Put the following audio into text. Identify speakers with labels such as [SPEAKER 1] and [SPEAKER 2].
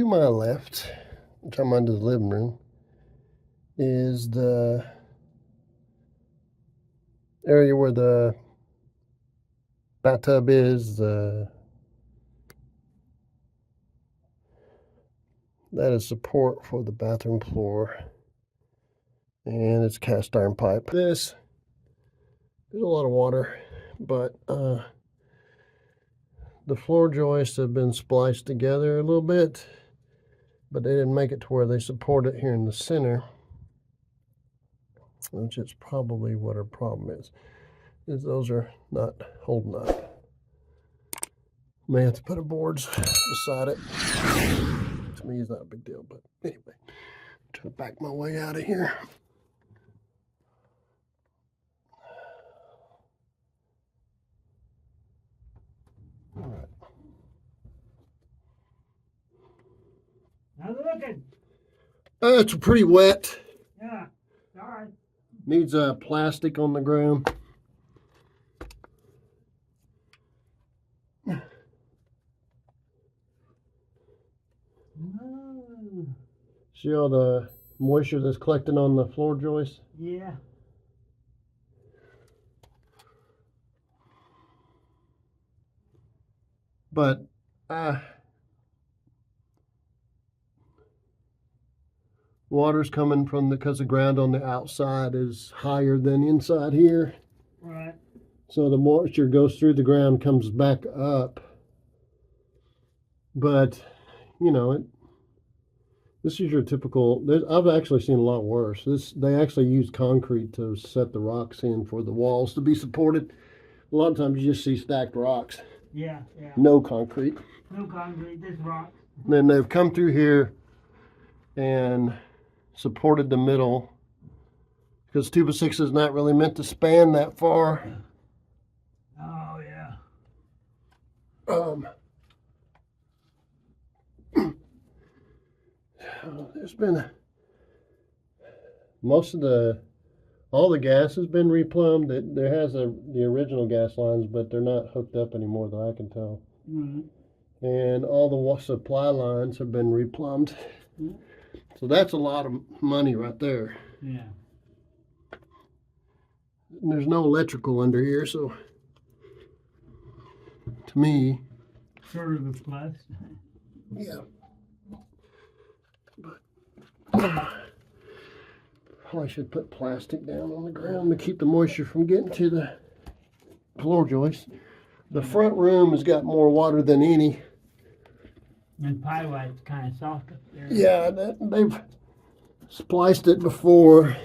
[SPEAKER 1] to my left, which I'm under the living room, is the area where the bathtub is. That is support for the bathroom floor, and it's cast iron pipe. There's a lot of water, but the floor joists have been spliced together a little bit, but they didn't make it to where they support it here in the center, which is probably what our problem is those are not holding up. May have to put a boards beside it. To me, it's not a big deal, but anyway, try to back my way out of here. All right.
[SPEAKER 2] How's it looking?
[SPEAKER 1] It's pretty wet.
[SPEAKER 2] Yeah, all right.
[SPEAKER 1] Needs plastic on the ground. See all the moisture that's collecting on the floor joist?
[SPEAKER 2] Yeah.
[SPEAKER 1] But water's coming from because the ground on the outside is higher than inside here.
[SPEAKER 2] Right.
[SPEAKER 1] So the moisture goes through the ground, comes back up. But, you know, this is your typical, I've actually seen a lot worse. They actually use concrete to set the rocks in for the walls to be supported. A lot of times you just see stacked rocks.
[SPEAKER 2] Yeah, yeah.
[SPEAKER 1] No concrete.
[SPEAKER 2] No concrete, just rocks.
[SPEAKER 1] Then they've come through here and supported the middle, because 2x6 is not really meant to span that far.
[SPEAKER 2] Oh, yeah.
[SPEAKER 1] There's been all the gas has been replumbed. There has the original gas lines, but they're not hooked up anymore that I can tell.
[SPEAKER 2] Mm-hmm.
[SPEAKER 1] And all the supply lines have been replumbed. Mm-hmm. So that's a lot of money right there.
[SPEAKER 2] Yeah.
[SPEAKER 1] And there's no electrical under here, so to me,
[SPEAKER 2] Sort of a plus.
[SPEAKER 1] yeah. But I should put plastic down on the ground to keep the moisture from getting to the floor joist. The front room has got more water than any.
[SPEAKER 2] And pie white's kind of soft up there.
[SPEAKER 1] Yeah, they've spliced it before.